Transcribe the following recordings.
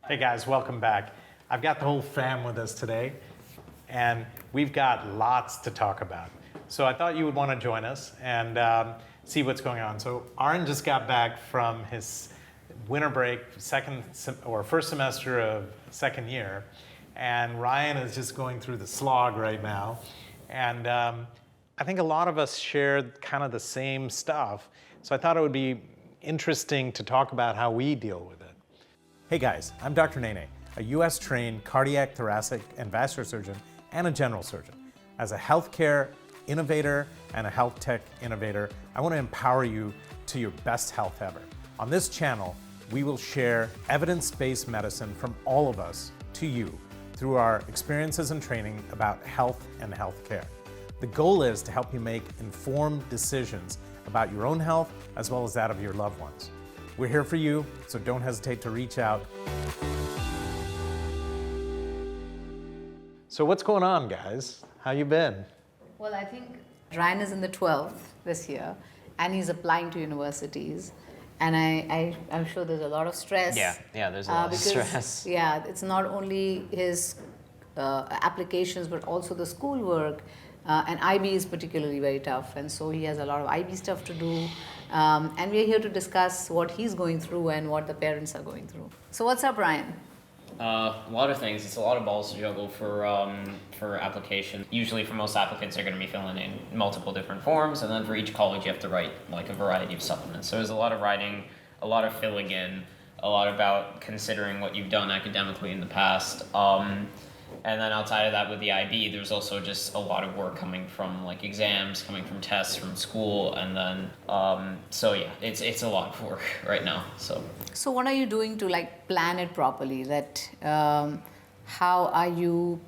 Hey guys, welcome back. I've got the whole fam with us today, and we've got lots to talk about. So I thought you would want to join us and see what's going on. So Arin just got back from his winter break, first semester of second year, and Ryan is just going through the slog right now. And I think a lot of us shared kind of the same stuff. So I thought it would be interesting to talk about how we deal with it. Hey guys, I'm Dr. Nene, a US trained cardiac, thoracic, and vascular surgeon and a general surgeon. As a healthcare innovator and a health tech innovator, I want to empower you to your best health ever. On this channel, we will share evidence-based medicine from all of us to you through our experiences and training about health and healthcare. The goal is to help you make informed decisions about your own health as well as that of your loved ones. We're here for you, so don't hesitate to reach out. So what's going on, guys? How you been? Well, I think Ryan is in the 12th this year, and he's applying to universities. And I'm sure there's a lot of stress. Yeah, there's a lot of stress. Yeah, it's not only his applications, but also the schoolwork. And IB is particularly very tough, and so he has a lot of IB stuff to do. And we're here to discuss what he's going through and what the parents are going through. So what's up, Ryan? A lot of things. It's a lot of balls to juggle for application. Usually for most applicants, they're going to be filling in multiple different forms, and then for each college you have to write like a variety of supplements. So there's a lot of writing, a lot of filling in, a lot about considering what you've done academically in the past. And then outside of that with the IB, there's also just a lot of work coming from like exams, coming from tests from school, and then so yeah, it's a lot of work right now. So what are you doing to like plan it properly? That how are you,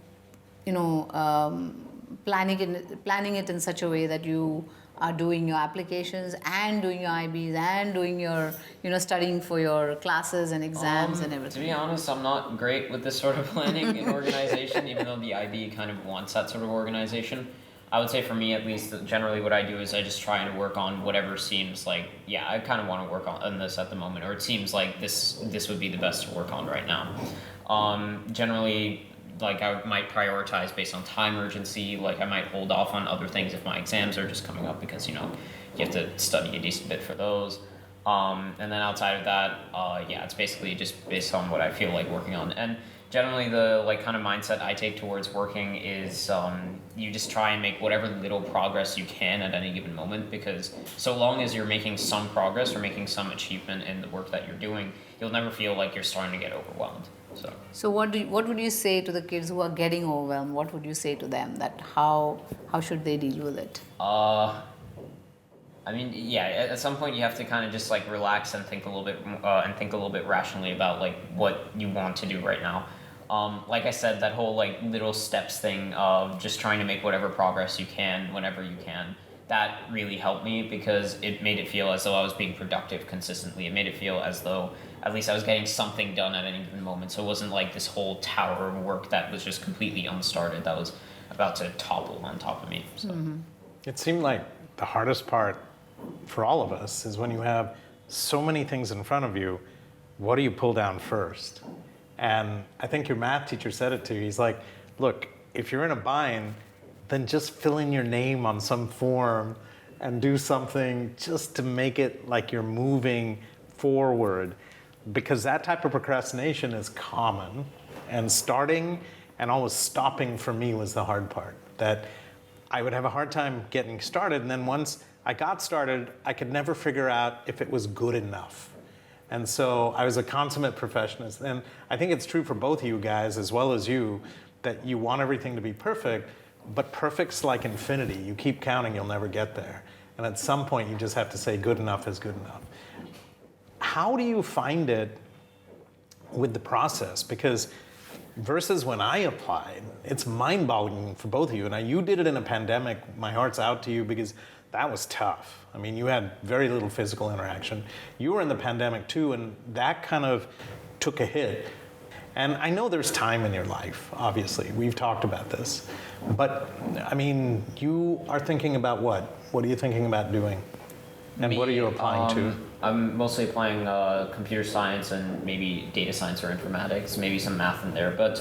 planning it in such a way that you are doing your applications and doing your IBs and doing your, studying for your classes and exams and everything? To be honest, I'm not great with this sort of planning and organization, even though the IB kind of wants that sort of organization. I would say for me, at least, generally what I do is I just try and work on whatever seems like, I kind of want to work on this at the moment, or it seems like this would be the best to work on right now. Generally, like I might prioritize based on time urgency, like I might hold off on other things if my exams are just coming up because, you have to study a decent bit for those. And then outside of that, it's basically just based on what I feel like working on. And generally the like kind of mindset I take towards working is you just try and make whatever little progress you can at any given moment, because so long as you're making some progress or making some achievement in the work that you're doing, you'll never feel like you're starting to get overwhelmed. So what would you say to the kids who are getting overwhelmed? What would you say to them, that how should they deal with it? At some point you have to kind of just like relax and think a little bit rationally about like what you want to do right now. Like I said, that whole like little steps thing of just trying to make whatever progress you can whenever you can, that really helped me because it made it feel as though I was being productive consistently. It made it feel as though at least I was getting something done at any given moment. So it wasn't like this whole tower of work that was just completely unstarted, that was about to topple on top of me. So. Mm-hmm. It seemed like the hardest part for all of us is when you have so many things in front of you, what do you pull down first? And I think your math teacher said it to you. He's like, look, if you're in a bind, then just fill in your name on some form and do something just to make it like you're moving forward. Because that type of procrastination is common, and starting and always stopping for me was the hard part. That I would have a hard time getting started, and then once I got started, I could never figure out if it was good enough. And so I was a consummate perfectionist, and I think it's true for both of you guys as well as you, that you want everything to be perfect, but perfect's like infinity. You keep counting, you'll never get there. And at some point you just have to say good enough is good enough. How do you find it with the process? Because versus when I applied, it's mind-boggling for both of you. And you did it in a pandemic. My heart's out to you because that was tough. I mean, you had very little physical interaction. You were in the pandemic too, and that kind of took a hit. And I know there's time in your life, obviously. We've talked about this. But, I mean, you are thinking about what? What are you thinking about doing? And what are you applying to? I'm mostly applying computer science and maybe data science or informatics, maybe some math in there. But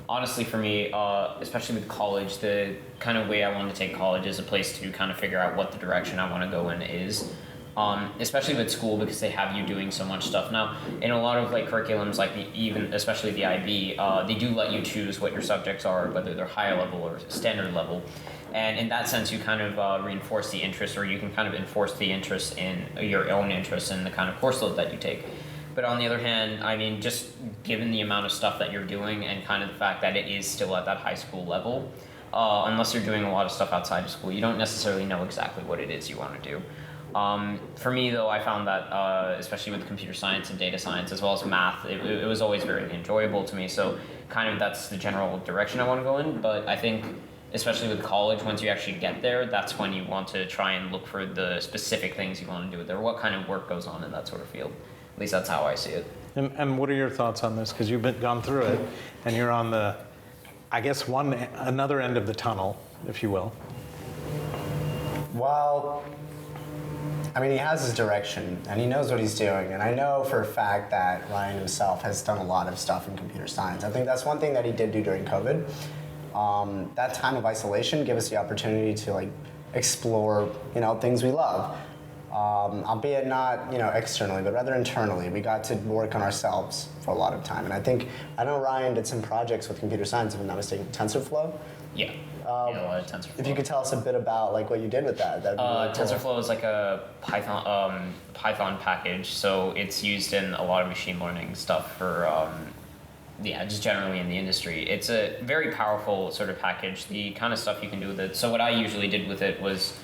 honestly, for me, especially with college, the kind of way I want to take college is a place to kind of figure out what the direction I want to go in is. Especially with school because they have you doing so much stuff now. In a lot of like curriculums, like even especially the IB, they do let you choose what your subjects are, whether they're higher level or standard level. And in that sense, you kind of reinforce the interest, or you can kind of enforce the interest in your own interest in the kind of course load that you take. But on the other hand, I mean, just given the amount of stuff that you're doing and kind of the fact that it is still at that high school level, unless you're doing a lot of stuff outside of school, you don't necessarily know exactly what it is you want to do. For me, though, I found that, especially with computer science and data science, as well as math, it was always very enjoyable to me. So kind of that's the general direction I want to go in. But I think, especially with college, once you actually get there, that's when you want to try and look for the specific things you want to do there, what kind of work goes on in that sort of field. At least that's how I see it. And what are your thoughts on this? Because you've gone through it, and you're on the, I guess, another end of the tunnel, if you will. Well, I mean, he has his direction, and he knows what he's doing. And I know for a fact that Ryan himself has done a lot of stuff in computer science. I think that's one thing that he did do during COVID. That time of isolation gave us the opportunity to like explore, things we love. Albeit not, externally, but rather internally. We got to work on ourselves for a lot of time. And I know Ryan did some projects with computer science, if I'm not mistaken, TensorFlow. Yeah. A lot of TensorFlow. If you could tell us a bit about like what you did with that, that'd be really cool. TensorFlow is like a Python package, so it's used in a lot of machine learning stuff for just generally in the industry. It's a very powerful sort of package. The kind of stuff you can do with it. So what I usually did with it was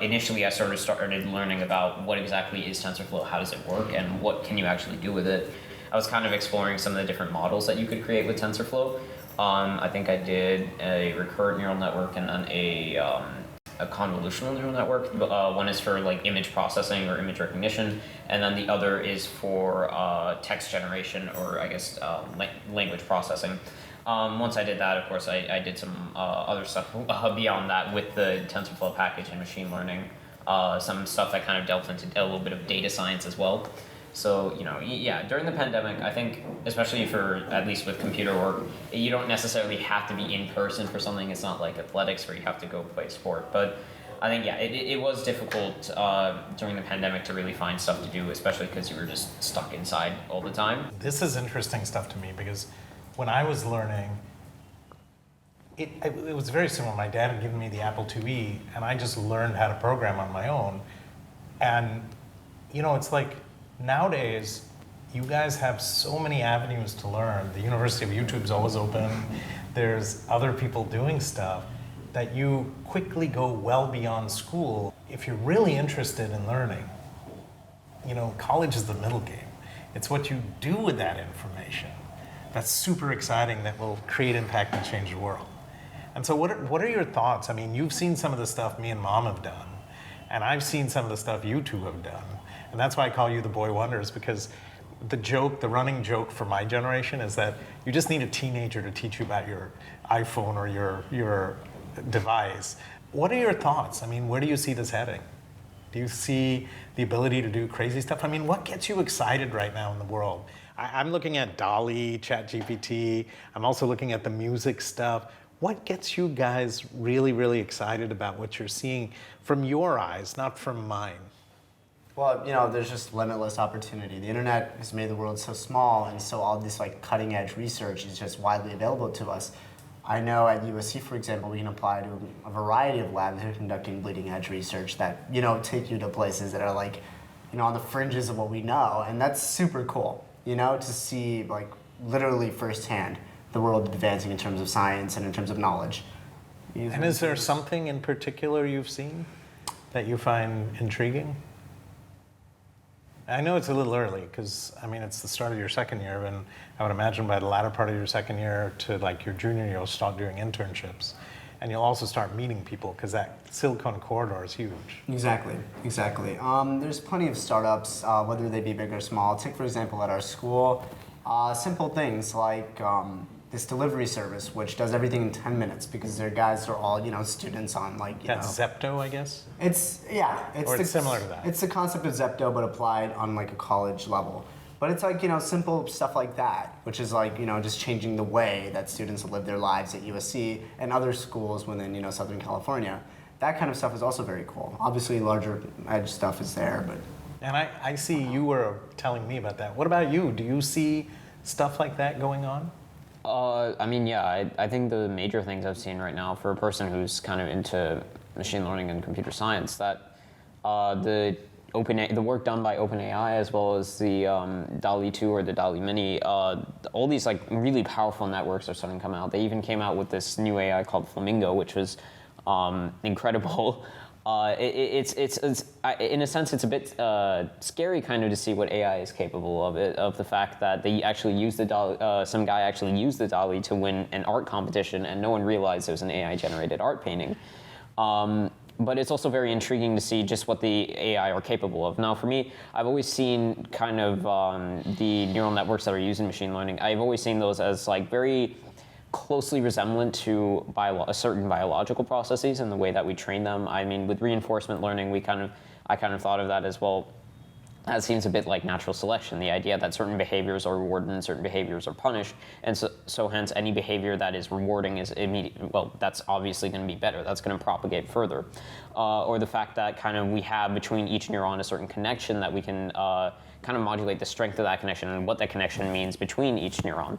initially I started learning about what exactly is TensorFlow, how does it work, and what can you actually do with it. I was kind of exploring some of the different models that you could create with TensorFlow. I think I did a recurrent neural network and then a convolutional neural network. One is for like image processing or image recognition, and then the other is for text generation or I guess language processing. Once I did that, of course, I did some other stuff beyond that with the TensorFlow package and machine learning. Some stuff that kind of delved into a little bit of data science as well. So, during the pandemic, I think, especially for, at least with computer work, you don't necessarily have to be in person for something. It's not like athletics where you have to go play sport. But I think, it was difficult during the pandemic to really find stuff to do, especially because you were just stuck inside all the time. This is interesting stuff to me because when I was learning, it was very similar. My dad had given me the Apple IIe, and I just learned how to program on my own. And, it's like, nowadays, you guys have so many avenues to learn. The University of YouTube's always open. There's other people doing stuff that you quickly go well beyond school. If you're really interested in learning, college is the middle game. It's what you do with that information that's super exciting that will create impact and change the world. And so what are your thoughts? I mean, you've seen some of the stuff me and Mom have done, and I've seen some of the stuff you two have done. And that's why I call you the boy wonders, because the running joke for my generation is that you just need a teenager to teach you about your iPhone or your device. What are your thoughts? I mean, where do you see this heading? Do you see the ability to do crazy stuff? I mean, what gets you excited right now in the world? I'm looking at DALL-E, ChatGPT. I'm also looking at the music stuff. What gets you guys really, really excited about what you're seeing from your eyes, not from mine? Well, there's just limitless opportunity. The internet has made the world so small, and so all this like cutting edge research is just widely available to us. I know at USC, for example, we can apply to a variety of labs that are conducting bleeding edge research that, take you to places that are like, on the fringes of what we know. And that's super cool, to see like literally firsthand the world advancing in terms of science and in terms of knowledge. And is there something in particular you've seen that you find intriguing? I know it's a little early because, it's the start of your second year, and I would imagine by the latter part of your second year to like your junior year, you'll start doing internships. And you'll also start meeting people because that Silicon Corridor is huge. Exactly. There's plenty of startups, whether they be big or small. Take, for example, at our school, simple things like, this delivery service which does everything in 10 minutes because their guys are all, students on That's Zepto, I guess? It's Similar to that. It's the concept of Zepto but applied on like a college level. But it's like, simple stuff like that, which is like, just changing the way that students live their lives at USC and other schools within, Southern California. That kind of stuff is also very cool. Obviously, larger edge stuff is there, but... And I see you were telling me about that. What about you? Do you see stuff like that going on? I think the major things I've seen right now for a person who's kind of into machine learning and computer science, that the work done by OpenAI as well as the DALL-E 2 or the DALL-E Mini, all these like really powerful networks are starting to come out. They even came out with this new AI called Flamingo, which was incredible. It's in a sense it's a bit scary kind of to see what AI is capable of the fact that they actually used some guy actually used the DALL-E to win an art competition and no one realized it was an AI generated art painting. But it's also very intriguing to see just what the AI are capable of. Now, for me, I've always seen kind of the neural networks that are used in machine learning. I've always seen those as like very closely resemblant to certain biological processes and the way that we train them. I mean, with reinforcement learning, I kind of thought of that as well. That seems a bit like natural selection, the idea that certain behaviors are rewarded and certain behaviors are punished, and so hence any behavior that is rewarding is immediate. Well, that's obviously going to be better. That's going to propagate further, or the fact that kind of we have between each neuron a certain connection that we can kind of modulate the strength of that connection and what that connection means between each neuron.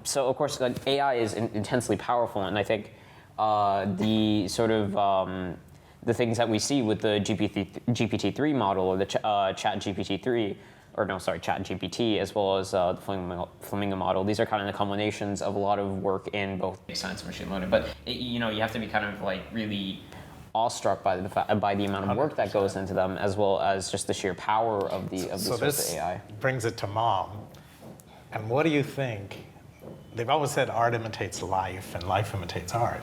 So of course, like, AI is intensely powerful, and I think the sort of the things that we see with the GPT-3 model or the Chat GPT-3, Chat GPT, as well as the Flamingo model. These are kind of the culminations of a lot of work in both science and machine learning. But you have to be kind of like really awestruck by the amount of work that goes into them, as well as just the sheer power of the source of AI. Brings it to Mom. And what do you think? They've always said art imitates life and life imitates art.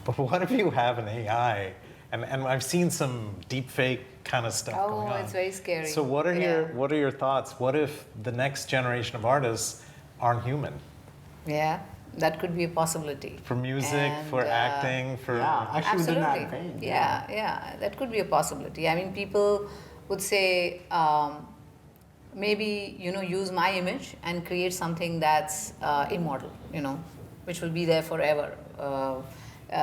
But what if you have an AI? And I've seen some deep fake kind of stuff going on. Oh, it's very scary. So what are your thoughts? What if the next generation of artists aren't human? Yeah, that could be a possibility. For music, for acting, for... Yeah, actually within absolutely. that vein. Yeah, that could be a possibility. I mean, people would say, maybe, use my image and create something that's immortal, which will be there forever,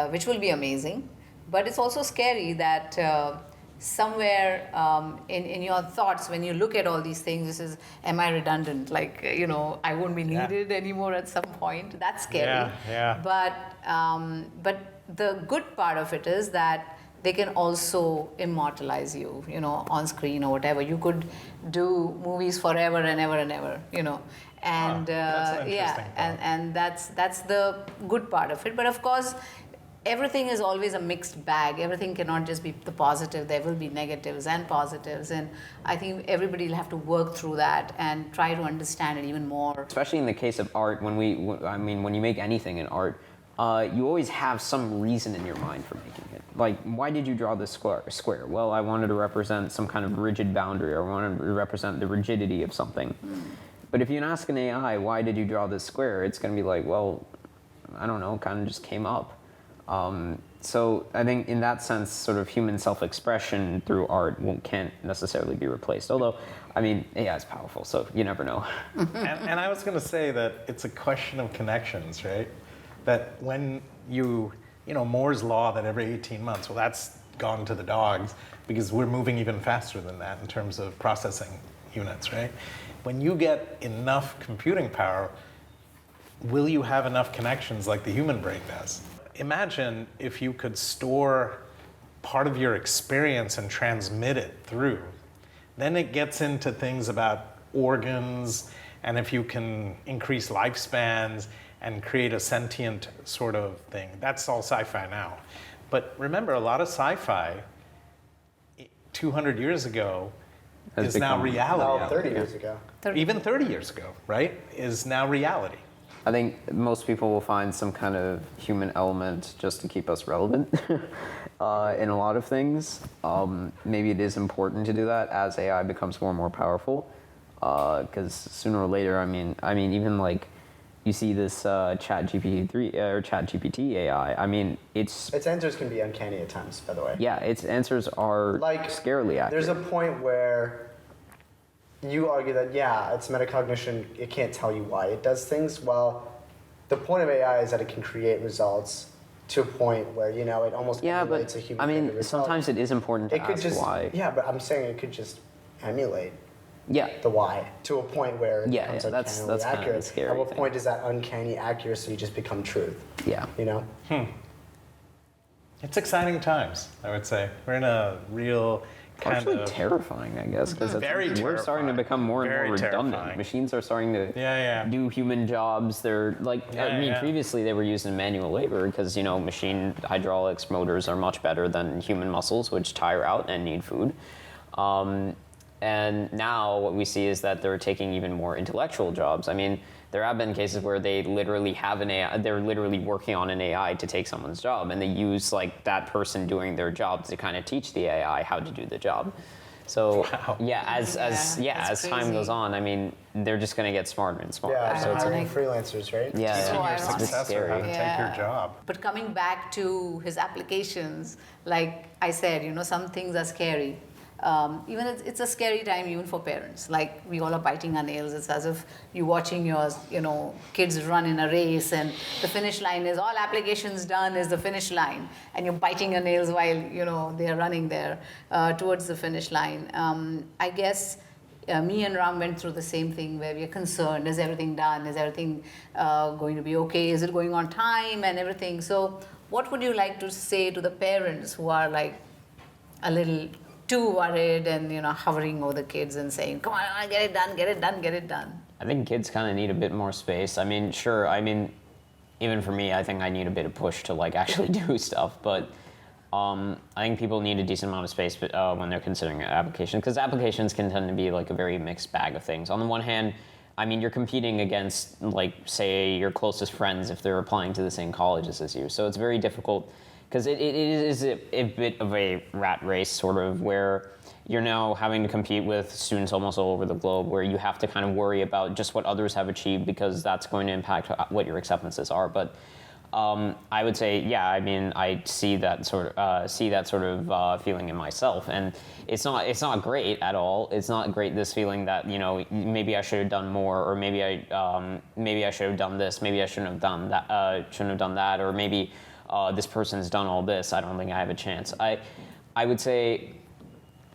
which will be amazing. But it's also scary that somewhere in your thoughts, when you look at all these things, this is, am I redundant? Like, I won't be needed anymore at some point. That's scary. Yeah. But the good part of it is that they can also immortalize you, on screen or whatever. You could do movies forever and ever and ever, And that's an interesting thought. and that's the good part of it. But of course, everything is always a mixed bag. Everything cannot just be the positive. There will be negatives and positives. And I think everybody will have to work through that and try to understand it even more. Especially in the case of art, when you make anything in art, you always have some reason in your mind for making it. Like, why did you draw this square? Well, I wanted to represent some kind of rigid boundary, or I wanted to represent the rigidity of something. But if you ask an AI, why did you draw this square? It's going to be like, well, I don't know, kind of just came up. So I think in that sense, sort of human self-expression through art can't necessarily be replaced. Although, I mean, AI is powerful, so you never know. and I was going to say that it's a question of connections, right? That when Moore's law that every 18 months, well, that's gone to the dogs because we're moving even faster than that in terms of processing units, right? When you get enough computing power, will you have enough connections like the human brain does? Imagine if you could store part of your experience and transmit it through. Then it gets into things about organs, and if you can increase lifespans and create a sentient sort of thing. That's all sci-fi now. But remember, a lot of sci-fi 200 years ago is now reality. Well, 30 years ago. Even 30 years ago, right, is now reality. I think most people will find some kind of human element just to keep us relevant in a lot of things. Maybe it is important to do that as AI becomes more and more powerful, because sooner or later, I mean, even like you see this Chat GPT-3 or Chat GPT AI. I mean, Its answers can be uncanny at times, by the way. yeah, its answers are Like, scarily accurate. There's a point where you argue that, yeah, it's metacognition, it can't tell you why it does things. Well, the point of AI is that it can create results to a point where, you know, it almost emulates a human. I mean, created result. sometimes it is important to It could ask just, why. yeah, but I'm saying it could just emulate Yeah, the why to a point where it Yeah, becomes yeah, that's uncannily kind of accurate. the scary At what thing. point does that uncanny accuracy just become truth? yeah. You know? It's exciting times, I would say. We're in a real kind Partially of terrifying, I guess, because Very we're starting to terrifying. become more and Very more redundant. terrifying. Machines are starting to Yeah. do human jobs. They're like, I mean, Yeah. previously they were used in manual labor because, you know, machine hydraulics motors are much better than human muscles, which tire out and need food. And now what we see is that they're taking even more intellectual jobs. I mean, there have been cases where they literally have an AI, they're literally working on an AI to take someone's job, and they use like that person doing their job to kind of teach the AI how to do the job. So Wow. as that's time crazy. goes on, I mean, they're just going to get smarter and smarter. Yeah, so so it's hiring like- freelancers, right? yeah, So yeah, ironic. it's a bit successor how to scary. take your job. But coming back to his applications, like I said, you know, some things are scary. Even it's a scary time even for parents. Like we all are biting our nails. It's as if you're watching your, you know, kids run in a race and the finish line is all applications done is the finish line, and you're biting your nails while you know they are running there towards the finish line. I guess. Me and Ram went through the same thing where we are concerned, is everything done, is everything going to be okay, is it going on time and everything. So what would you like to say to the parents who are like a little too worried and you know hovering over the kids and saying, come on, get it done, get it done, get it done? I think kids kind of need a bit more space. I mean, sure, I mean, even for me, I think I need a bit of push to like actually do stuff, but I think people need a decent amount of space when they're considering an application, because applications can tend to be like a very mixed bag of things. On the one hand, I mean, you're competing against, like, say, your closest friends if they're applying to the same colleges as you. So it's very difficult, because it is a bit of a rat race, sort of, where you're now having to compete with students almost all over the globe, where you have to kind of worry about just what others have achieved, because that's going to impact what your acceptances are. But I would say, yeah, I mean, I see that sort of feeling in myself, and it's not great at all. It's not great, this feeling that, you know, maybe I should have done more, or maybe I should have done this, maybe I shouldn't have done that, or maybe this person's done all this. I don't think I have a chance. I would say,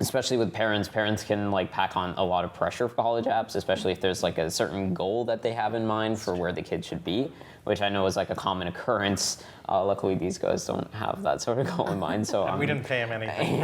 especially with parents can like pack on a lot of pressure for college apps, especially if there's like a certain goal that they have in mind for where the kid should be, which I know is like a common occurrence. Luckily, these guys don't have that sort of goal in mind, so We didn't pay him anything,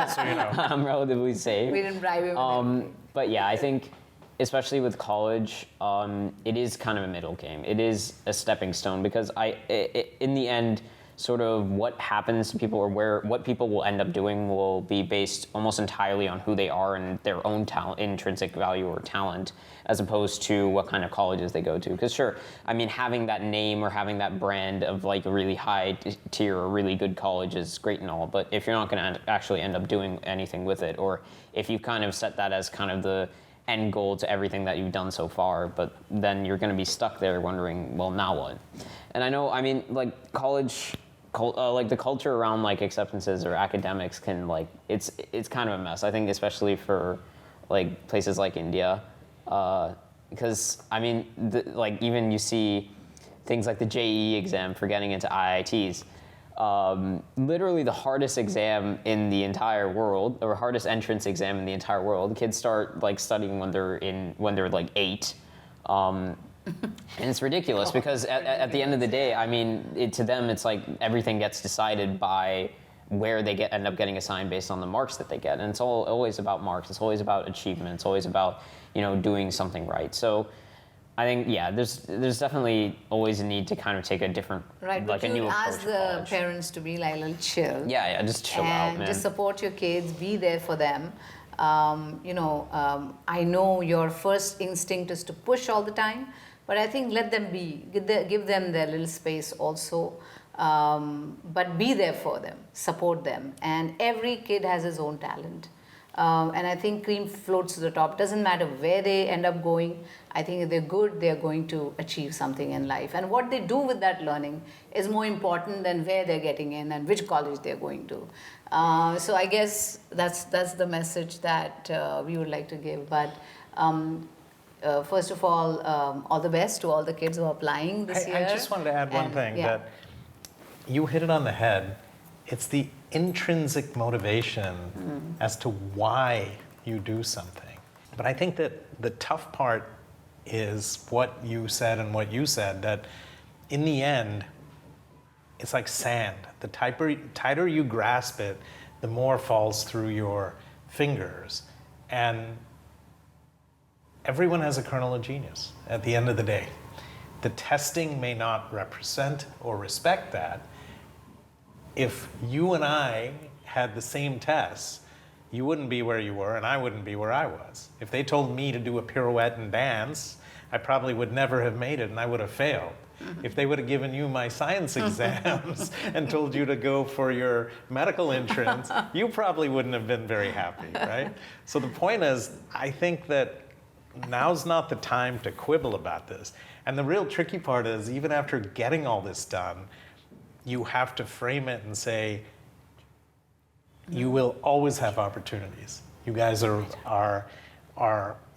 so you know. I'm relatively safe. We didn't bribe him with anything. But yeah, I think, especially with college, it is kind of a middle game. It is a stepping stone, because in the end, sort of what happens to people, or what people will end up doing, will be based almost entirely on who they are and their own talent, intrinsic value or talent, as opposed to what kind of colleges they go to. Because sure, I mean, having that name or having that brand of like a really high tier or really good college is great and all, but if you're not going to actually end up doing anything with it, or if you kind of set that as kind of the end goal to everything that you've done so far, but then you're going to be stuck there wondering, well, now what? And I know, I mean, like college, like the culture around like acceptances or academics can like, it's kind of a mess. I think especially for like places like India, because I mean, like even you see things like the JEE exam for getting into IITs. Literally the hardest exam in the entire world, or hardest entrance exam in the entire world. Kids start like studying when they're like 8. And it's ridiculous, because at the end of the day, I mean, to them, it's like everything gets decided by where they end up getting assigned based on the marks that they get. And it's always about marks. It's always about achievement. It's always about, you know, doing something right. So I think, yeah, there's definitely always a need to kind of take a different, Right, like but a new you approach ask to the college. parents to be like a little chill. Yeah, just chill out, And man. just support your kids, be there for them. I know your first instinct is to push all the time, but I think let them be. Give them their little space also. But be there for them, support them. And every kid has his own talent. And I think cream floats to the top. Doesn't matter where they end up going. I think if they're good, they're going to achieve something in life. And what they do with that learning is more important than where they're getting in and which college they're going to. So I guess that's the message that we would like to give. But first of all the best to all the kids who are applying this year. I just wanted to add one thing, that you hit it on the head. It's the intrinsic motivation as to why you do something. But I think that the tough part is what you said and what you said, that in the end, it's like sand. The tighter you grasp it, the more falls through your fingers. And everyone has a kernel of genius at the end of the day. The testing may not represent or respect that. If you and I had the same tests, you wouldn't be where you were and I wouldn't be where I was. If they told me to do a pirouette and dance, I probably would never have made it and I would have failed. If they would have given you my science exams and told you to go for your medical entrance, you probably wouldn't have been very happy, right? So the point is, I think that now's not the time to quibble about this. And the real tricky part is, even after getting all this done, you have to frame it and say, you will always have opportunities. You guys are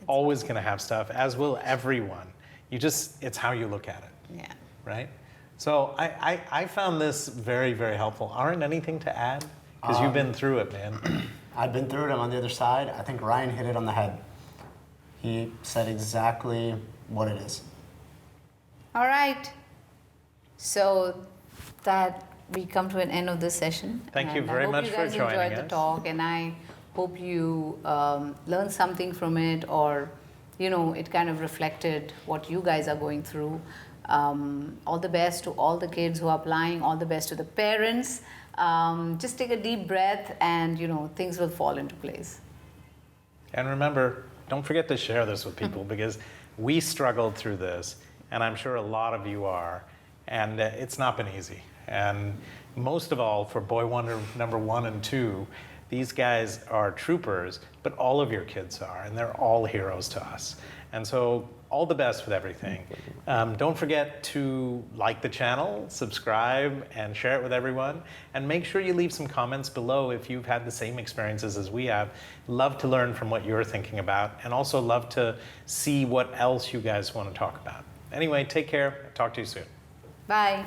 always going to have stuff, as will everyone. It's how you look at it. Yeah. Right? So I found this very, very helpful. Arin, anything to add? Because you've been through it, man. I've been through it. I'm on the other side. I think Ryan hit it on the head. He said exactly what it is. All right. So that we come to an end of this session. Thank you very much for joining us. I hope you guys enjoyed the talk, and I hope you learned something from it, or it kind of reflected what you guys are going through. All the best to all the kids who are applying. All the best to the parents. Just take a deep breath, and things will fall into place. And remember, don't forget to share this with people because we struggled through this, and I'm sure a lot of you are, and it's not been easy. And most of all, for Boy Wonder number 1 and 2, these guys are troopers, but all of your kids are, and they're all heroes to us. And so all the best with everything. Don't forget to like the channel, subscribe, and share it with everyone. And make sure you leave some comments below if you've had the same experiences as we have. Love to learn from what you're thinking about, and also love to see what else you guys want to talk about. Anyway, take care. Talk to you soon. Bye.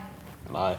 Bye.